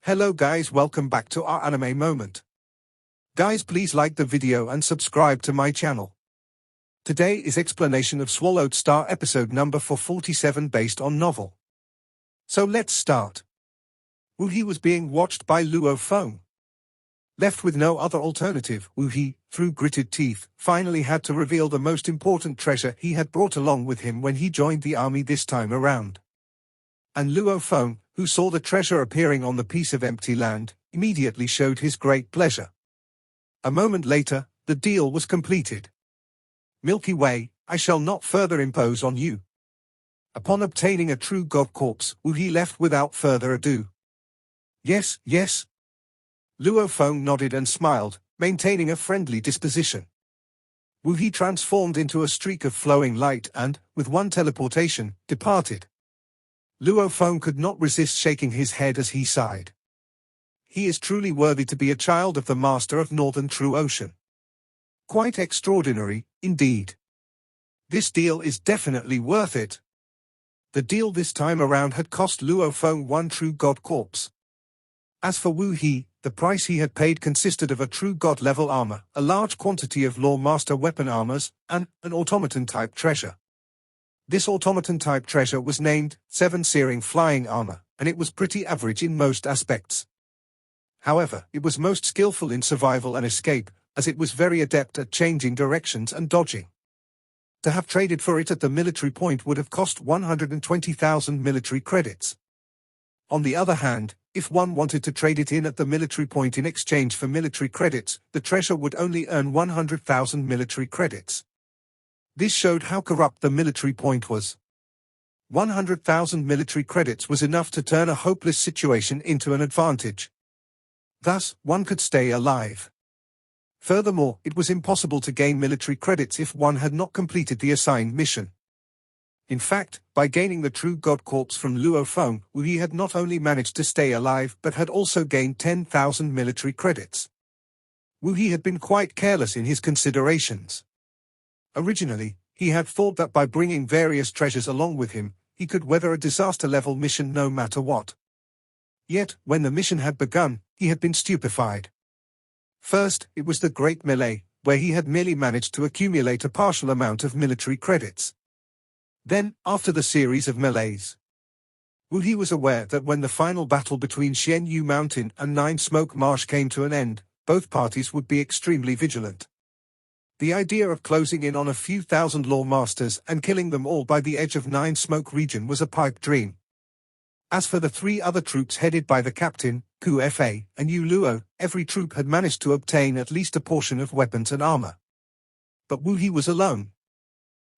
Hello guys, welcome back to our anime moment. Guys, please like the video and subscribe to my channel. Today is explanation of Swallowed Star episode number 447 based on novel. So let's start. Woo-hee was being watched by Luo Feng. Left with no other alternative, Woo-hee, through gritted teeth, finally had to reveal the most important treasure he had brought along with him when he joined the army this time around. And Luo Feng, who saw the treasure appearing on the piece of empty land, immediately showed his great pleasure. A moment later, the deal was completed. Milky Way, I shall not further impose on you. Upon obtaining a true god corpse, Woo-hee left without further ado. Yes, yes. Luo Feng nodded and smiled, maintaining a friendly disposition. Woo-hee transformed into a streak of flowing light and, with one teleportation, departed. Luo Feng could not resist shaking his head as he sighed. He is truly worthy to be a child of the master of Northern True Ocean. Quite extraordinary, indeed. This deal is definitely worth it. The deal this time around had cost Luo Feng one true god corpse. As for Woo-hee, the price he had paid consisted of a true god level armor, a large quantity of Law Master weapon armors, and an automaton type treasure. This automaton type treasure was named 7 Searing Flying Armor, and it was pretty average in most aspects. However, it was most skillful in survival and escape, as it was very adept at changing directions and dodging. To have traded for it at the military point would have cost 120,000 military credits. On the other hand, if one wanted to trade it in at the military point in exchange for military credits, the treasure would only earn 100,000 military credits. This showed how corrupt the military point was. 100,000 military credits was enough to turn a hopeless situation into an advantage. Thus, one could stay alive. Furthermore, it was impossible to gain military credits if one had not completed the assigned mission. In fact, by gaining the true god corpse from Luo Feng, Woo-hee had not only managed to stay alive but had also gained 10,000 military credits. Woo-hee had been quite careless in his considerations. Originally, he had thought that by bringing various treasures along with him, he could weather a disaster-level mission no matter what. Yet, when the mission had begun, he had been stupefied. First, it was the Great Melee, where he had merely managed to accumulate a partial amount of military credits. Then, after the series of melees, Woo-hee was aware that when the final battle between Xian Yu Mountain and Nine Smoke Marsh came to an end, both parties would be extremely vigilant. The idea of closing in on a few thousand Law Masters and killing them all by the edge of Nine Smoke region was a pipe dream. As for the 3 other troops headed by the captain, Ku Fa, and Yu Luo, every troop had managed to obtain at least a portion of weapons and armor. But Woo-hee was alone.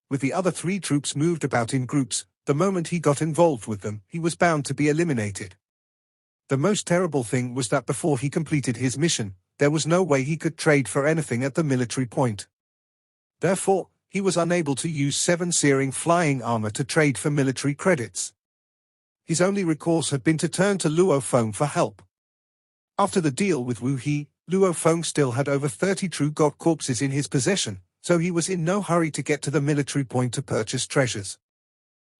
With the other 3 troops moved about in groups, the moment he got involved with them, he was bound to be eliminated. The most terrible thing was that before he completed his mission, there was no way he could trade for anything at the military point. Therefore, he was unable to use 7 Searing Flying Armor to trade for military credits. His only recourse had been to turn to Luo Feng for help. After the deal with Woo-hee, Luo Feng still had over 30 true god corpses in his possession, so he was in no hurry to get to the military point to purchase treasures.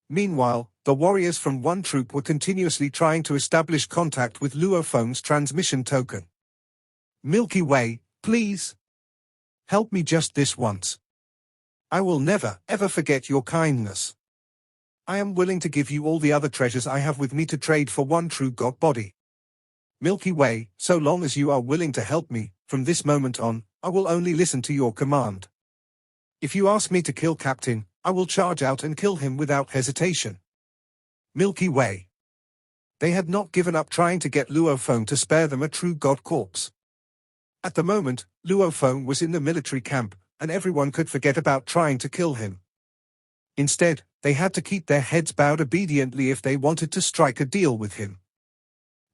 Meanwhile, the warriors from one troop were continuously trying to establish contact with Luo Feng's transmission token. Milky Way, please. Help me just this once. I will never, ever forget your kindness. I am willing to give you all the other treasures I have with me to trade for one true god body. Milky Way, so long as you are willing to help me, from this moment on, I will only listen to your command. If you ask me to kill Captain, I will charge out and kill him without hesitation. Milky Way. They had not given up trying to get Luo Feng to spare them a true god corpse. At the moment, Luo Feng was in the military camp, and everyone could forget about trying to kill him. Instead, they had to keep their heads bowed obediently if they wanted to strike a deal with him.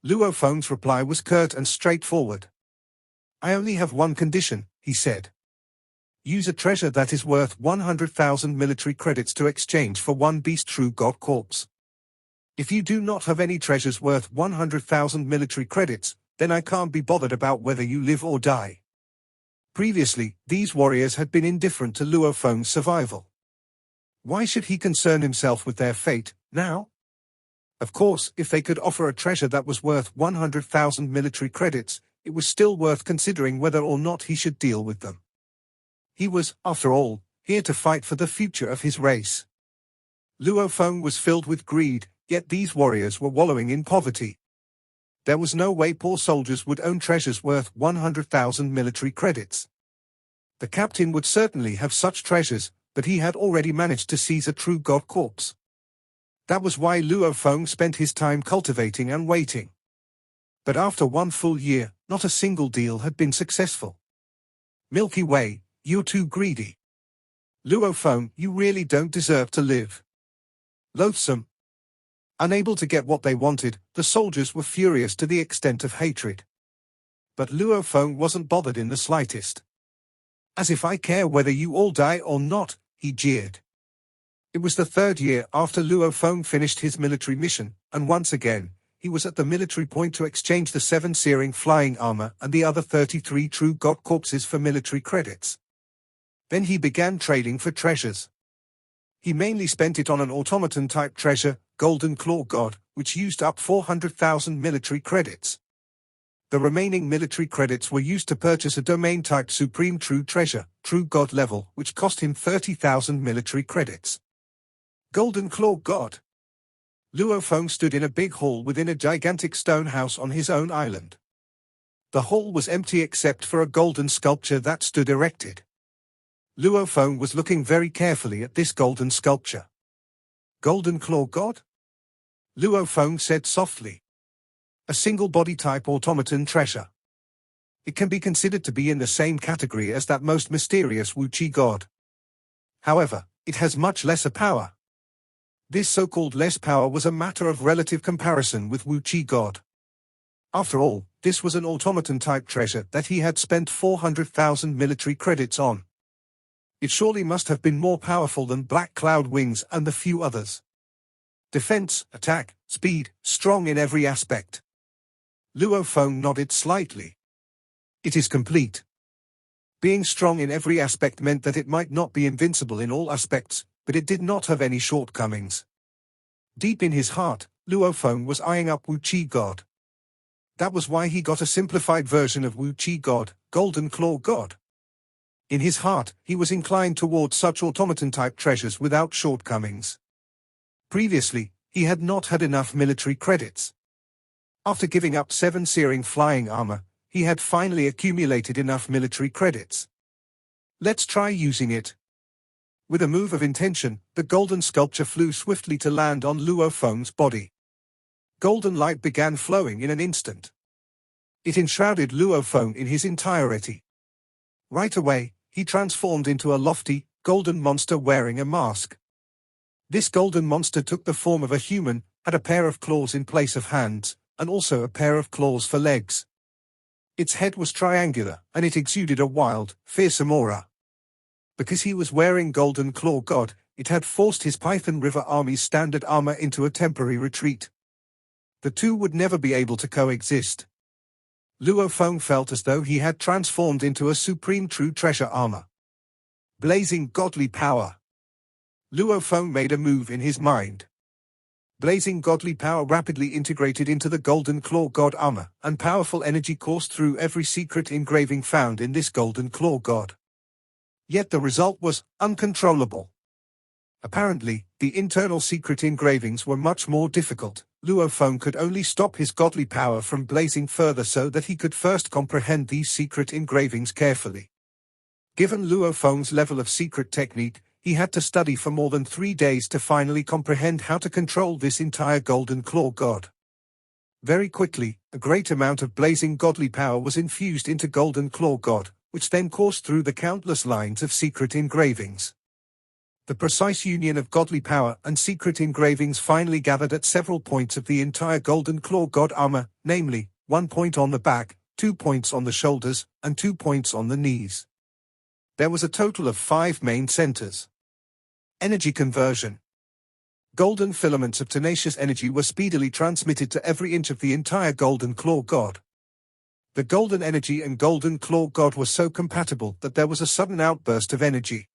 Luo Feng's reply was curt and straightforward. I only have one condition, he said. Use a treasure that is worth 100,000 military credits to exchange for one beast true god corpse. If you do not have any treasures worth 100,000 military credits, then I can't be bothered about whether you live or die. Previously, these warriors had been indifferent to Luo Feng's survival. Why should he concern himself with their fate, now? Of course, if they could offer a treasure that was worth 100,000 military credits, it was still worth considering whether or not he should deal with them. He was, after all, here to fight for the future of his race. Luo Feng was filled with greed, yet these warriors were wallowing in poverty. There was no way poor soldiers would own treasures worth 100,000 military credits. The captain would certainly have such treasures, but he had already managed to seize a true god corpse. That was why Luo Feng spent his time cultivating and waiting. But after 1 full year, not a single deal had been successful. Milky Way, you're too greedy. Luo Feng, you really don't deserve to live. Loathsome. Unable to get what they wanted, the soldiers were furious to the extent of hatred. But Luo Feng wasn't bothered in the slightest. As if I care whether you all die or not, he jeered. It was the 3rd year after Luo Feng finished his military mission, and once again, he was at the military point to exchange the 7 searing flying armor and the other 33 true god corpses for military credits. Then he began trading for treasures. He mainly spent it on an automaton-type treasure, Golden Claw God, which used up 400,000 military credits. The remaining military credits were used to purchase a domain-type Supreme True Treasure, True God level, which cost him 30,000 military credits. Golden Claw God. Luo Feng stood in a big hall within a gigantic stone house on his own island. The hall was empty except for a golden sculpture that stood erected. Luo Feng was looking very carefully at this golden sculpture. Golden Claw God? Luo Feng said softly. A single body type automaton treasure. It can be considered to be in the same category as that most mysterious Wu Chi God. However, it has much lesser power. This so-called less power was a matter of relative comparison with Wu Chi God. After all, this was an automaton-type treasure that he had spent 400,000 military credits on. It surely must have been more powerful than Black Cloud Wings and the few others. Defense, attack, speed, strong in every aspect. Luo Feng nodded slightly. It is complete. Being strong in every aspect meant that it might not be invincible in all aspects, but it did not have any shortcomings. Deep in his heart, Luo Feng was eyeing up Wu Chi God. That was why he got a simplified version of Wu Chi God, Golden Claw God. In his heart, he was inclined toward such automaton-type treasures without shortcomings. Previously, he had not had enough military credits. After giving up 7 searing flying armor, he had finally accumulated enough military credits. Let's try using it. With a move of intention, the golden sculpture flew swiftly to land on Luo Feng's body. Golden light began flowing in an instant. It enshrouded Luo Feng in his entirety. Right away, he transformed into a lofty, golden monster wearing a mask. This golden monster took the form of a human, had a pair of claws in place of hands, and also a pair of claws for legs. Its head was triangular, and it exuded a wild, fearsome aura. Because he was wearing Golden Claw God, it had forced his Python River Army's standard armor into a temporary retreat. The two would never be able to coexist. Luo Feng felt as though he had transformed into a supreme true treasure armor. Blazing godly power. Luo Feng made a move in his mind. Blazing godly power rapidly integrated into the Golden Claw God armor, and powerful energy coursed through every secret engraving found in this Golden Claw God. Yet the result was uncontrollable. Apparently, the internal secret engravings were much more difficult. Luo Feng could only stop his godly power from blazing further so that he could first comprehend these secret engravings carefully. Given Luo Feng's level of secret technique, he had to study for more than 3 days to finally comprehend how to control this entire Golden Claw God. Very quickly, a great amount of blazing godly power was infused into Golden Claw God, which then coursed through the countless lines of secret engravings. The precise union of godly power and secret engravings finally gathered at several points of the entire Golden Claw God armor, namely, 1 point on the back, 2 points on the shoulders, and 2 points on the knees. There was a total of 5 main centers. Energy conversion. Golden filaments of tenacious energy were speedily transmitted to every inch of the entire Golden Claw God. The golden energy and Golden Claw God were so compatible that there was a sudden outburst of energy.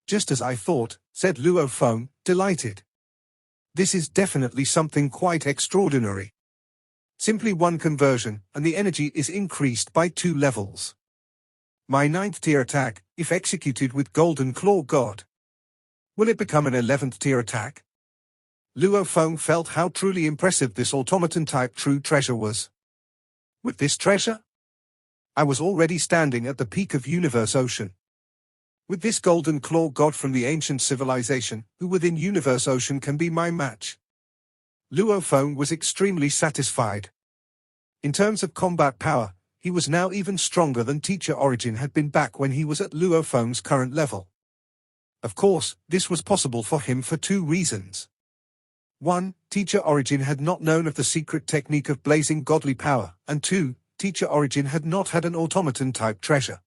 Just as I thought, said Luo Feng, delighted. This is definitely something quite extraordinary. Simply one conversion, and the energy is increased by 2 levels. My 9th tier attack, if executed with Golden Claw God. Will it become an 11th tier attack? Luo Feng felt how truly impressive this automaton-type true treasure was. With this treasure, I was already standing at the peak of Universe Ocean. With this Golden Claw God from the ancient civilization, who within Universe Ocean can be my match? Luo Feng was extremely satisfied. In terms of combat power, he was now even stronger than Teacher Origin had been back when he was at Luo Feng's current level. Of course, this was possible for him for 2 reasons. 1. Teacher Origin had not known of the secret technique of blazing godly power, and 2. Teacher Origin had not had an automaton-type treasure.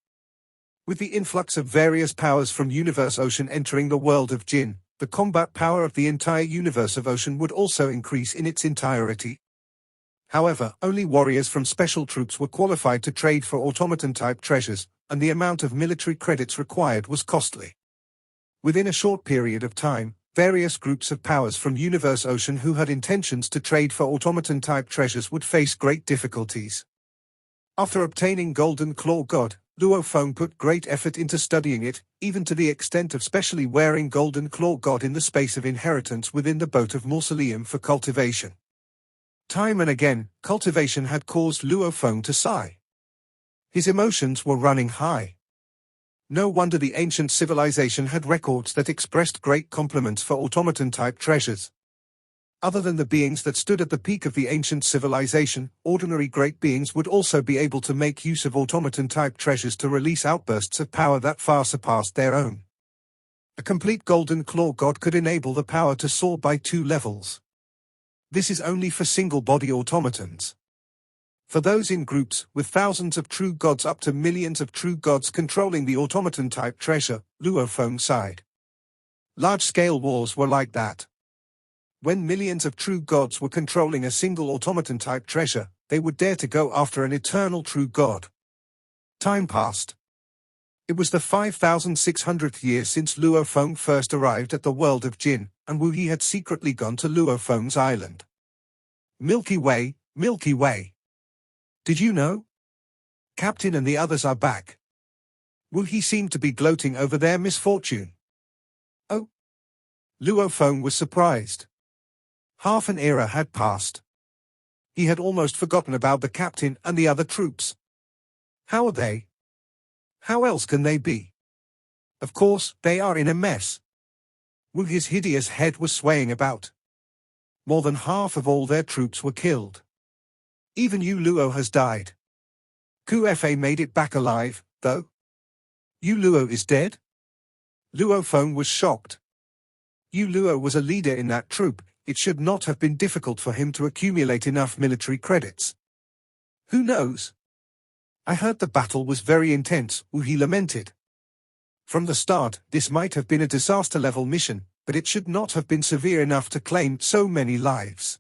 With the influx of various powers from Universe Ocean entering the world of Jin, the combat power of the entire universe of Ocean would also increase in its entirety. However, only warriors from special troops were qualified to trade for automaton-type treasures, and the amount of military credits required was costly. Within a short period of time, various groups of powers from Universe Ocean who had intentions to trade for automaton-type treasures would face great difficulties. After obtaining Golden Claw God, Luo Feng put great effort into studying it, even to the extent of specially wearing Golden Claw God in the space of inheritance within the boat of Mausoleum for cultivation. Time and again, cultivation had caused Luo Feng to sigh. His emotions were running high. No wonder the ancient civilization had records that expressed great compliments for automaton-type treasures. Other than the beings that stood at the peak of the ancient civilization, ordinary great beings would also be able to make use of automaton-type treasures to release outbursts of power that far surpassed their own. A complete Golden Claw God could enable the power to soar by 2 levels. This is only for single-body automatons. For those in groups, with thousands of true gods up to millions of true gods controlling the automaton-type treasure, Luo Feng sighed. Large-scale wars were like that. When millions of true gods were controlling a single automaton-type treasure, they would dare to go after an eternal true god. Time passed. It was the 5,600th year since Luo Feng first arrived at the world of Jin, and Wu He had secretly gone to Luo Feng's island. Milky Way, Milky Way. Did you know? Captain and the others are back. Wu He seemed to be gloating over their misfortune. Oh? Luo Feng was surprised. Half an era had passed. He had almost forgotten about the captain and the other troops. How are they? How else can they be? Of course, they are in a mess. Wu He's hideous head was swaying about. More than half of all their troops were killed. Even Yu Luo has died. Fa made it back alive, though. Yu Luo is dead? Luo Feng was shocked. Yu Luo was a leader in that troop. It should not have been difficult for him to accumulate enough military credits. Who knows? I heard the battle was very intense, Wu He lamented. From the start, this might have been a disaster-level mission, but it should not have been severe enough to claim so many lives.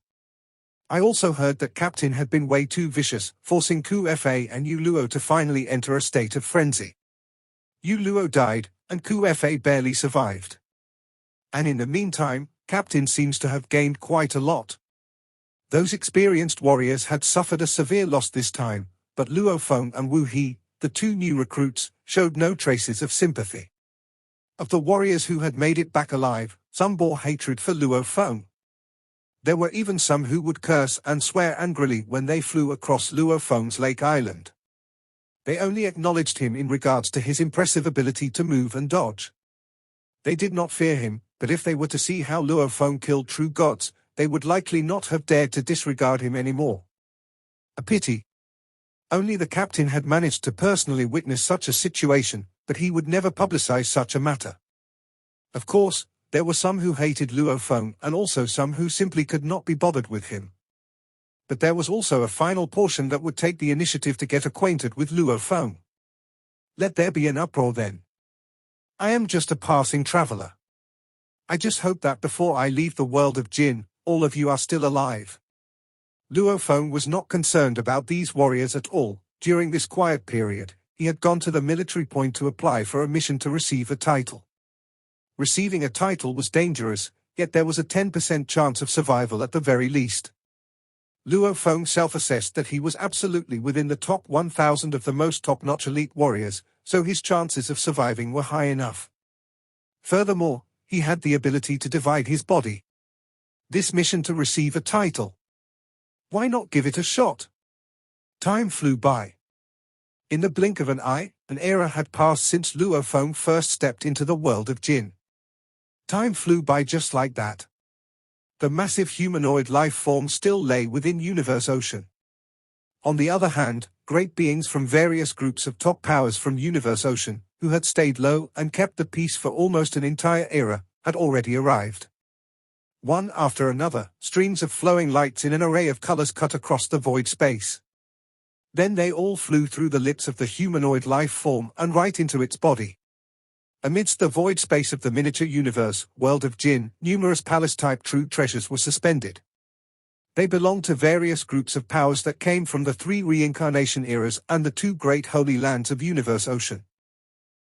I also heard that Captain had been way too vicious, forcing Fa and Yu Luo to finally enter a state of frenzy. Yu Luo died, and Fa barely survived. And in the meantime, Captain seems to have gained quite a lot. Those experienced warriors had suffered a severe loss this time, but Luo Feng and Wu He, the 2 new recruits, showed no traces of sympathy. Of the warriors who had made it back alive, some bore hatred for Luo Feng. There were even some who would curse and swear angrily when they flew across Luo Feng's Lake Island. They only acknowledged him in regards to his impressive ability to move and dodge. They did not fear him, but if they were to see how Luo Feng killed true gods, they would likely not have dared to disregard him anymore. A pity. Only the captain had managed to personally witness such a situation, but he would never publicize such a matter. Of course, there were some who hated Luo Feng and also some who simply could not be bothered with him. But there was also a final portion that would take the initiative to get acquainted with Luo Feng. Let there be an uproar then. I am just a passing traveler. I just hope that before I leave the world of Jin, all of you are still alive. Luo Feng was not concerned about these warriors at all. During this quiet period, he had gone to the military point to apply for a mission to receive a title. Receiving a title was dangerous. yet there was a 10% chance of survival at the very least. Luo Feng self-assessed that he was absolutely within the top 1,000 of the most top-notch elite warriors, so his chances of surviving were high enough. Furthermore, he had the ability to divide his body. This mission to receive a title. Why not give it a shot? Time flew by. In the blink of an eye, an era had passed since Luo Feng first stepped into the world of Jin. Time flew by just like that. The massive humanoid life form still lay within Universe Ocean. On the other hand, great beings from various groups of top powers from Universe Ocean, who had stayed low and kept the peace for almost an entire era, had already arrived. One after another, streams of flowing lights in an array of colors cut across the void space. Then they all flew through the lips of the humanoid life form and right into its body. Amidst the void space of the miniature universe, world of Jin, numerous palace-type true treasures were suspended. They belonged to various groups of powers that came from the 3 reincarnation eras and the 2 great holy lands of Universe Ocean.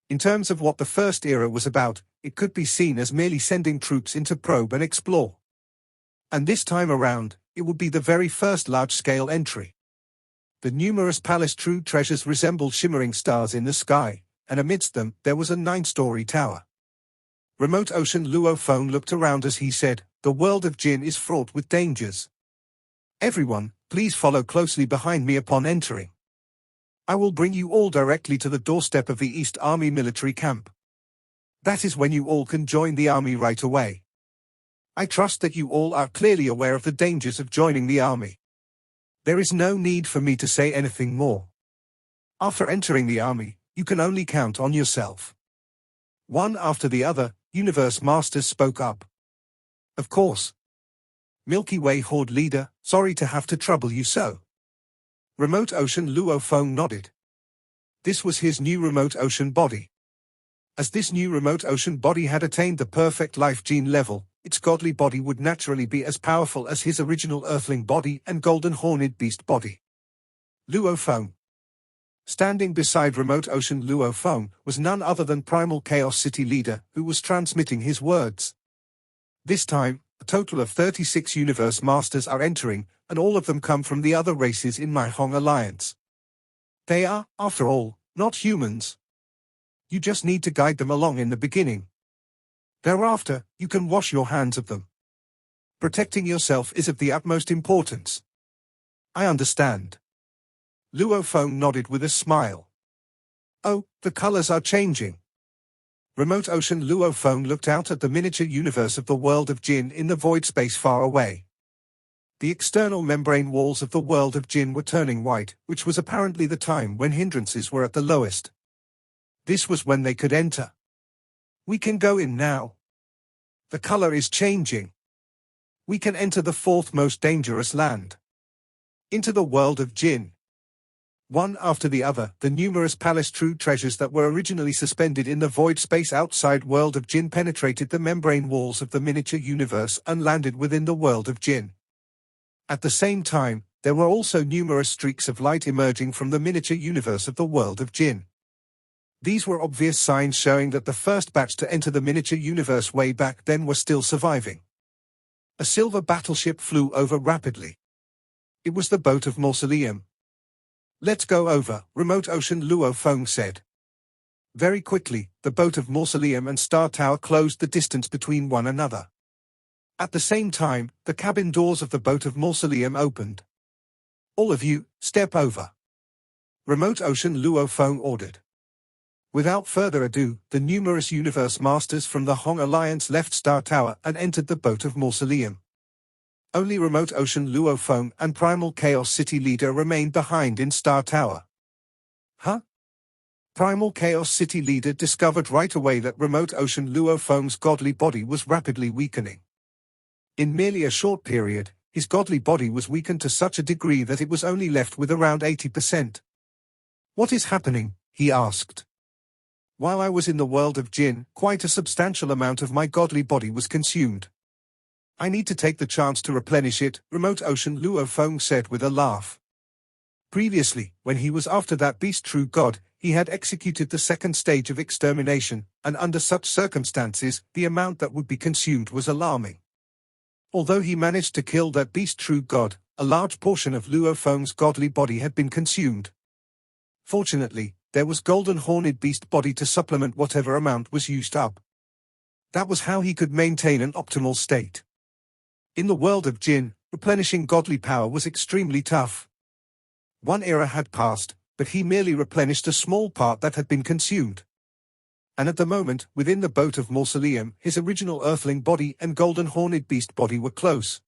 In terms of what the first era was about, it could be seen as merely sending troops in to probe and explore. And this time around, it would be the very first large-scale entry. The numerous palace true treasures resembled shimmering stars in the sky, and amidst them, there was a 9-story tower. Remote Ocean Luo Feng looked around as he said, "The world of Jin is fraught with dangers. Everyone, please follow closely behind me upon entering. I will bring you all directly to the doorstep of the East Army military camp. That is when you all can join the army right away. I trust that you all are clearly aware of the dangers of joining the army. There is no need for me to say anything more. After entering the army, you can only count on yourself." One after the other, Universe Masters spoke up. "Of course. Milky Way Horde Leader, sorry to have to trouble you so." Remote Ocean Luo Feng nodded. This was his new Remote Ocean body. As this new Remote Ocean body had attained the perfect life gene level, its godly body would naturally be as powerful as his original Earthling body and Golden Horned Beast body. Luo Feng. Standing beside Remote Ocean Luo Feng was none other than Primal Chaos City Leader, who was transmitting his words. This time, a total of 36 Universe Masters are entering, and all of them come from the other races in my Hong Alliance. They are, after all, not humans. You just need to guide them along in the beginning. Thereafter, you can wash your hands of them. Protecting yourself is of the utmost importance. I understand. Luo Feng nodded with a smile. Oh, the colors are changing. Remote Ocean Luo Feng looked out at the miniature universe of the world of Jin in the void space far away. The external membrane walls of the world of Jin were turning white, which was apparently the time when hindrances were at the lowest. This was when they could enter. We can go in now. The color is changing. We can enter the 4th most dangerous land. Into the world of Jin. One after the other, the numerous palace true treasures that were originally suspended in the void space outside world of Jin penetrated the membrane walls of the miniature universe and landed within the world of Jin. At the same time, there were also numerous streaks of light emerging from the miniature universe of the world of Jin. These were obvious signs showing that the first batch to enter the miniature universe way back then were still surviving. A silver battleship flew over rapidly. It was the boat of Mausoleum. "Let's go over," Remote Ocean Luo Feng said. Very quickly, the boat of Mausoleum and Star Tower closed the distance between one another. At the same time, the cabin doors of the boat of Mausoleum opened. "All of you, step over," Remote Ocean Luo Feng ordered. Without further ado, the numerous Universe Masters from the Hong Alliance left Star Tower and entered the boat of Mausoleum. Only Remote Ocean Luo Feng and Primal Chaos City Leader remained behind in Star Tower. Huh? Primal Chaos City Leader discovered right away that Remote Ocean Luo Feng's godly body was rapidly weakening. In merely a short period, his godly body was weakened to such a degree that it was only left with around 80%. "What is happening?" he asked. "While I was in the world of Jin, quite a substantial amount of my godly body was consumed. I need to take the chance to replenish it," Remote Ocean Luo Feng said with a laugh. Previously, when he was after that beast true god, he had executed the second stage of extermination, and under such circumstances, the amount that would be consumed was alarming. Although he managed to kill that beast true god, a large portion of Luo Feng's godly body had been consumed. Fortunately, there was golden horned beast body to supplement whatever amount was used up. That was how he could maintain an optimal state. In the world of Jin, replenishing godly power was extremely tough. One era had passed, but he merely replenished a small part that had been consumed. And at the moment, within the boat of Mausoleum, his original earthling body and golden horned beast body were close.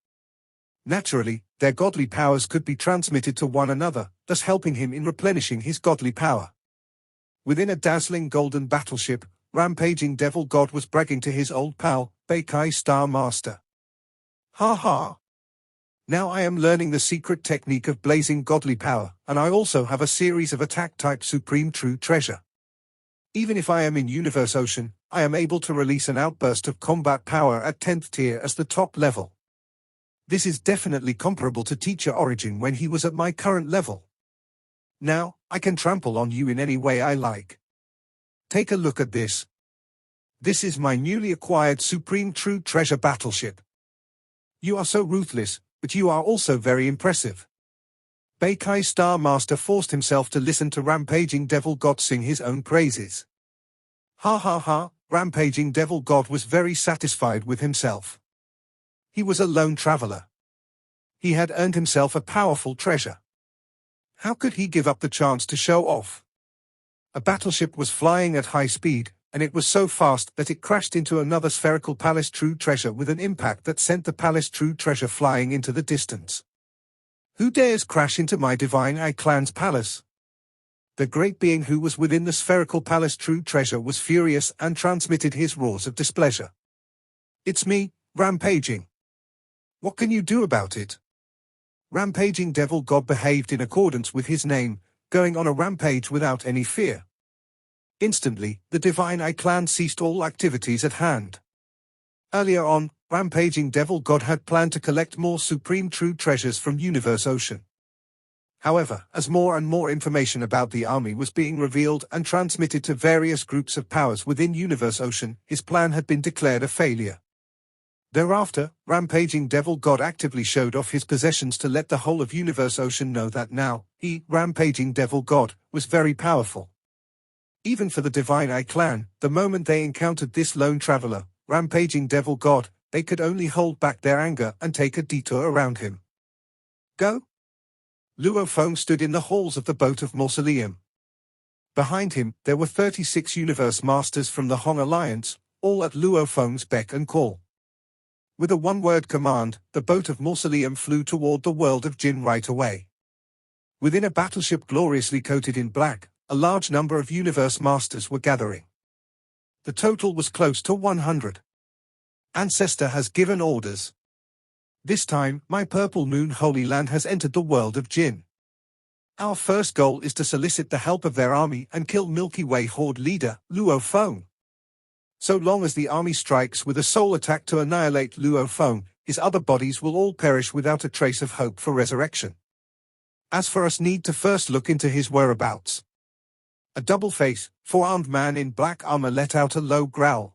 Naturally, their godly powers could be transmitted to one another, thus helping him in replenishing his godly power. Within a dazzling golden battleship, Rampaging Devil God was bragging to his old pal, Beikai Star Master. Ha ha! Now I am learning the secret technique of blazing godly power, and I also have a series of attack-type supreme true treasure. Even if I am in Universe Ocean, I am able to release an outburst of combat power at 10th tier as the top level. This is definitely comparable to Teacher Origin when he was at my current level. Now, I can trample on you in any way I like. Take a look at this. This is my newly acquired Supreme True Treasure Battleship. You are so ruthless, but you are also very impressive. Beikai Star Master forced himself to listen to Rampaging Devil God sing his own praises. Ha ha ha, Rampaging Devil God was very satisfied with himself. He was a lone traveler. He had earned himself a powerful treasure. How could he give up the chance to show off? A battleship was flying at high speed, and it was so fast that it crashed into another spherical palace true treasure with an impact that sent the palace true treasure flying into the distance. Who dares crash into my Divine Eye clan's palace? The great being who was within the spherical palace true treasure was furious and transmitted his roars of displeasure. It's me, Rampaging. What can you do about it? Rampaging Devil God behaved in accordance with his name, going on a rampage without any fear. Instantly, the Divine Eye clan ceased all activities at hand. Earlier on, Rampaging Devil God had planned to collect more supreme true treasures from Universe Ocean. However, as more and more information about the army was being revealed and transmitted to various groups of powers within Universe Ocean, his plan had been declared a failure. Thereafter, Rampaging Devil God actively showed off his possessions to let the whole of Universe Ocean know that now, he, Rampaging Devil God, was very powerful. Even for the Divine Eye clan, the moment they encountered this lone traveler, Rampaging Devil God, they could only hold back their anger and take a detour around him. Go! Luo Feng stood in the halls of the boat of Mausoleum. Behind him, there were 36 Universe Masters from the Hong Alliance, all at Luo Feng's beck and call. With a one-word command, the boat of Mausoleum flew toward the world of Jin right away. Within a battleship gloriously coated in black, a large number of Universe Masters were gathering. The total was close to 100. Ancestor has given orders. This time, my Purple Moon Holy Land has entered the world of Jin. Our first goal is to solicit the help of their army and kill Milky Way Horde leader, Luo Feng. So long as the army strikes with a sole attack to annihilate Luo Feng, his other bodies will all perish without a trace of hope for resurrection. As for us, need to first look into his whereabouts. A double-faced, four-armed man in black armor let out a low growl.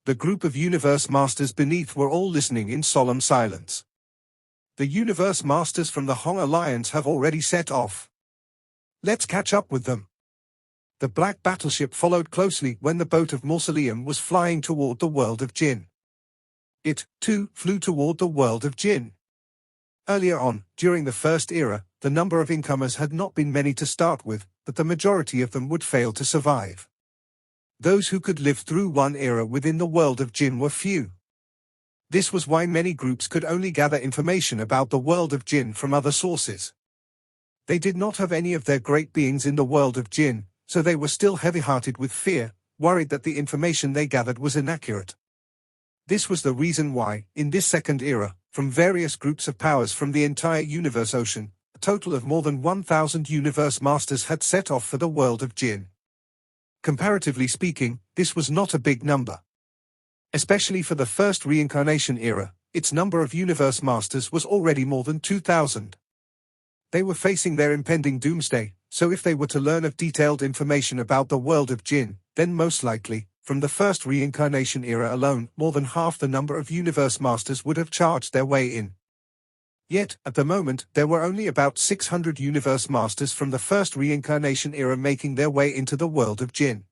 The group of Universe Masters beneath were all listening in solemn silence. The Universe Masters from the Hong Alliance have already set off. Let's catch up with them. The black battleship followed closely when the boat of Mausoleum was flying toward the world of Jin. It, too, flew toward the world of Jin. Earlier on, during the first era, the number of incomers had not been many to start with, but the majority of them would fail to survive. Those who could live through one era within the world of Jin were few. This was why many groups could only gather information about the world of Jin from other sources. They did not have any of their great beings in the world of Jin, so they were still heavy-hearted with fear, worried that the information they gathered was inaccurate. This was the reason why, in this second era, from various groups of powers from the entire Universe Ocean, a total of more than 1,000 Universe Masters had set off for the world of Jin. Comparatively speaking, this was not a big number. Especially for the first reincarnation era, its number of Universe Masters was already more than 2,000. They were facing their impending doomsday, so if they were to learn of detailed information about the world of Jinn, then most likely, from the first reincarnation era alone, more than half the number of universe masters would have charged their way in. Yet, at the moment, there were only about 600 universe masters from the first reincarnation era making their way into the world of Jinn.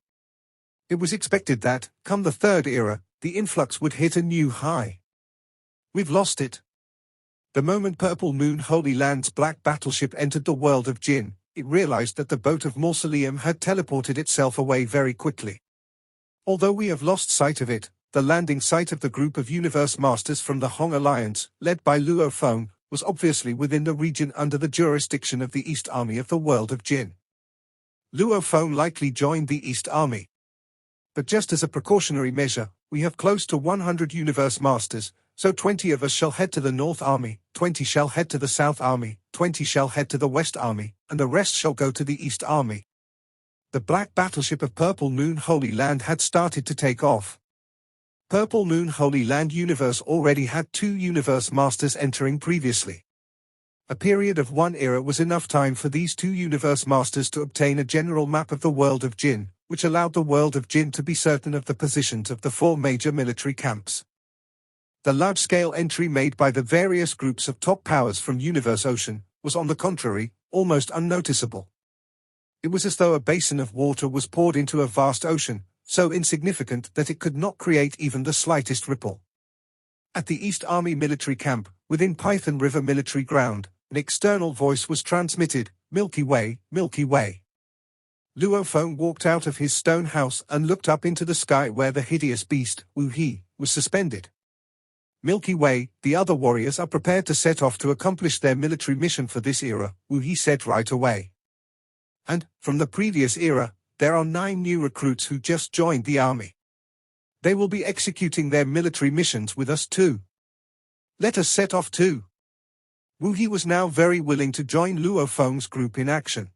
It was expected that, come the third era, the influx would hit a new high. We've lost it. The moment Purple Moon Holy Land's black battleship entered the world of Jinn, it realized that the boat of Mausoleum had teleported itself away very quickly. Although we have lost sight of it, the landing site of the group of universe masters from the Hong Alliance, led by Luo Feng, was obviously within the region under the jurisdiction of the East Army of the world of Jinn. Luo Feng likely joined the East Army. But just as a precautionary measure, we have close to 100 universe masters, so 20 of us shall head to the North Army, 20 shall head to the South Army, 20 shall head to the West Army, and the rest shall go to the East Army. The black battleship of Purple Moon Holy Land had started to take off. Purple Moon Holy Land universe already had 2 universe masters entering previously. A period of 1 era was enough time for these 2 universe masters to obtain a general map of the world of Jinn, which allowed the world of Jinn to be certain of the positions of the 4 major military camps. The large-scale entry made by the various groups of top powers from Universe Ocean was, on the contrary, almost unnoticeable. It was as though a basin of water was poured into a vast ocean, so insignificant that it could not create even the slightest ripple. At the East Army military camp, within Python River military ground, an external voice was transmitted, "Milky Way, Milky Way." Luo Feng walked out of his stone house and looked up into the sky where the hideous beast, Wu He, was suspended. "Milky Way, the other warriors are prepared to set off to accomplish their military mission for this era," Wu He said right away. "And, from the previous era, there are 9 new recruits who just joined the army. They will be executing their military missions with us too. Let us set off too." Wu He was now very willing to join Luo Feng's group in action.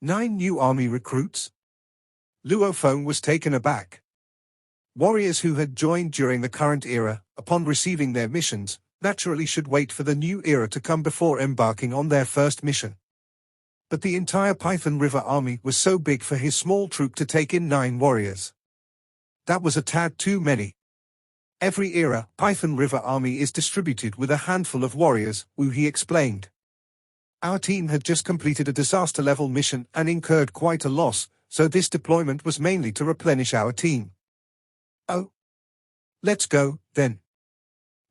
9 new army recruits? Luo Feng was taken aback. Warriors who had joined during the current era, upon receiving their missions, naturally should wait for the new era to come before embarking on their first mission. But the entire Python River army was so big for his small troop to take in 9 warriors. That was a tad too many. Every era, Python River army is distributed with a handful of warriors, Wu He explained. Our team had just completed a disaster-level mission and incurred quite a loss, so this deployment was mainly to replenish our team. "Oh. Let's go, then."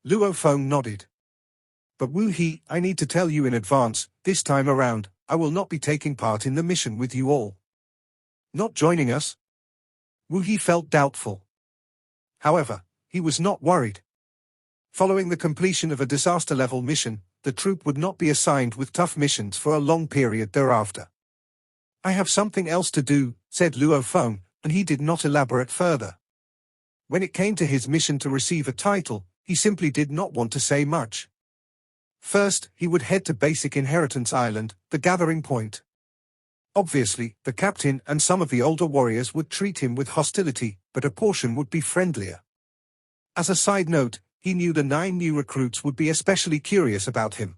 Luo Feng nodded. "But Wu He, I need to tell you in advance, this time around, I will not be taking part in the mission with you all." "Not joining us?" Wu He felt doubtful. However, he was not worried. Following the completion of a disaster-level mission, the troop would not be assigned with tough missions for a long period thereafter. "I have something else to do," said Luo Feng, and he did not elaborate further. When it came to his mission to receive a title, he simply did not want to say much. First, he would head to Basic Inheritance Island, the gathering point. Obviously, the captain and some of the older warriors would treat him with hostility, but a portion would be friendlier. As a side note, he knew the 9 new recruits would be especially curious about him.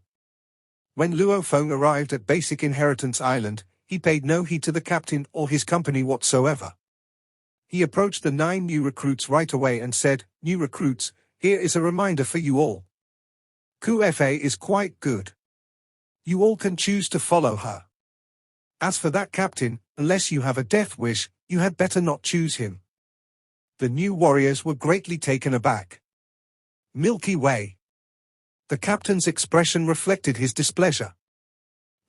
When Luo Feng arrived at Basic Inheritance Island, he paid no heed to the captain or his company whatsoever. He approached the 9 new recruits right away and said, "New recruits, here is a reminder for you all. QFA is quite good. You all can choose to follow her. As for that captain, unless you have a death wish, you had better not choose him." The new warriors were greatly taken aback. "Milky Way." The captain's expression reflected his displeasure.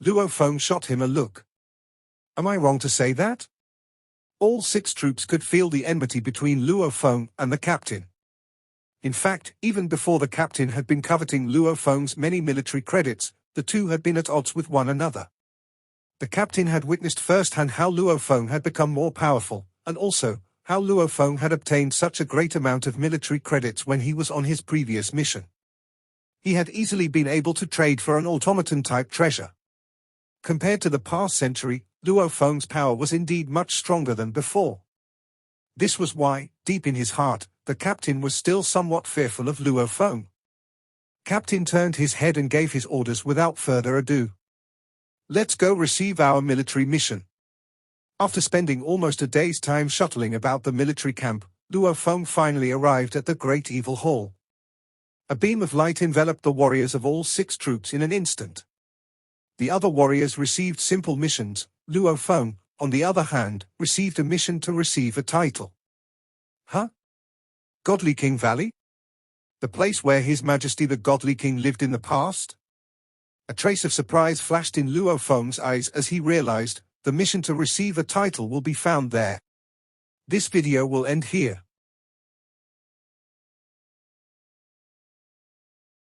Luo Feng shot him a look. "Am I wrong to say that?" All 6 troops could feel the enmity between Luo Feng and the captain. In fact, even before the captain had been coveting Luo Feng's many military credits, the two had been at odds with one another. The captain had witnessed firsthand how Luo Feng had become more powerful, and also, how Luo Feng had obtained such a great amount of military credits when he was on his previous mission. He had easily been able to trade for an automaton-type treasure. Compared to the past century, Luo Feng's power was indeed much stronger than before. This was why, deep in his heart, the captain was still somewhat fearful of Luo Feng. Captain turned his head and gave his orders without further ado. Let's go receive our military mission. After spending almost a day's time shuttling about the military camp, Luo Feng finally arrived at the Great Evil Hall. A beam of light enveloped the warriors of all 6 troops in an instant. The other warriors received simple missions. Luo Feng, on the other hand, received a mission to receive a title. Huh? Godly King Valley? The place where His Majesty the Godly King lived in the past? A trace of surprise flashed in Luo Feng's eyes as he realized the mission to receive a title will be found there. This video will end here.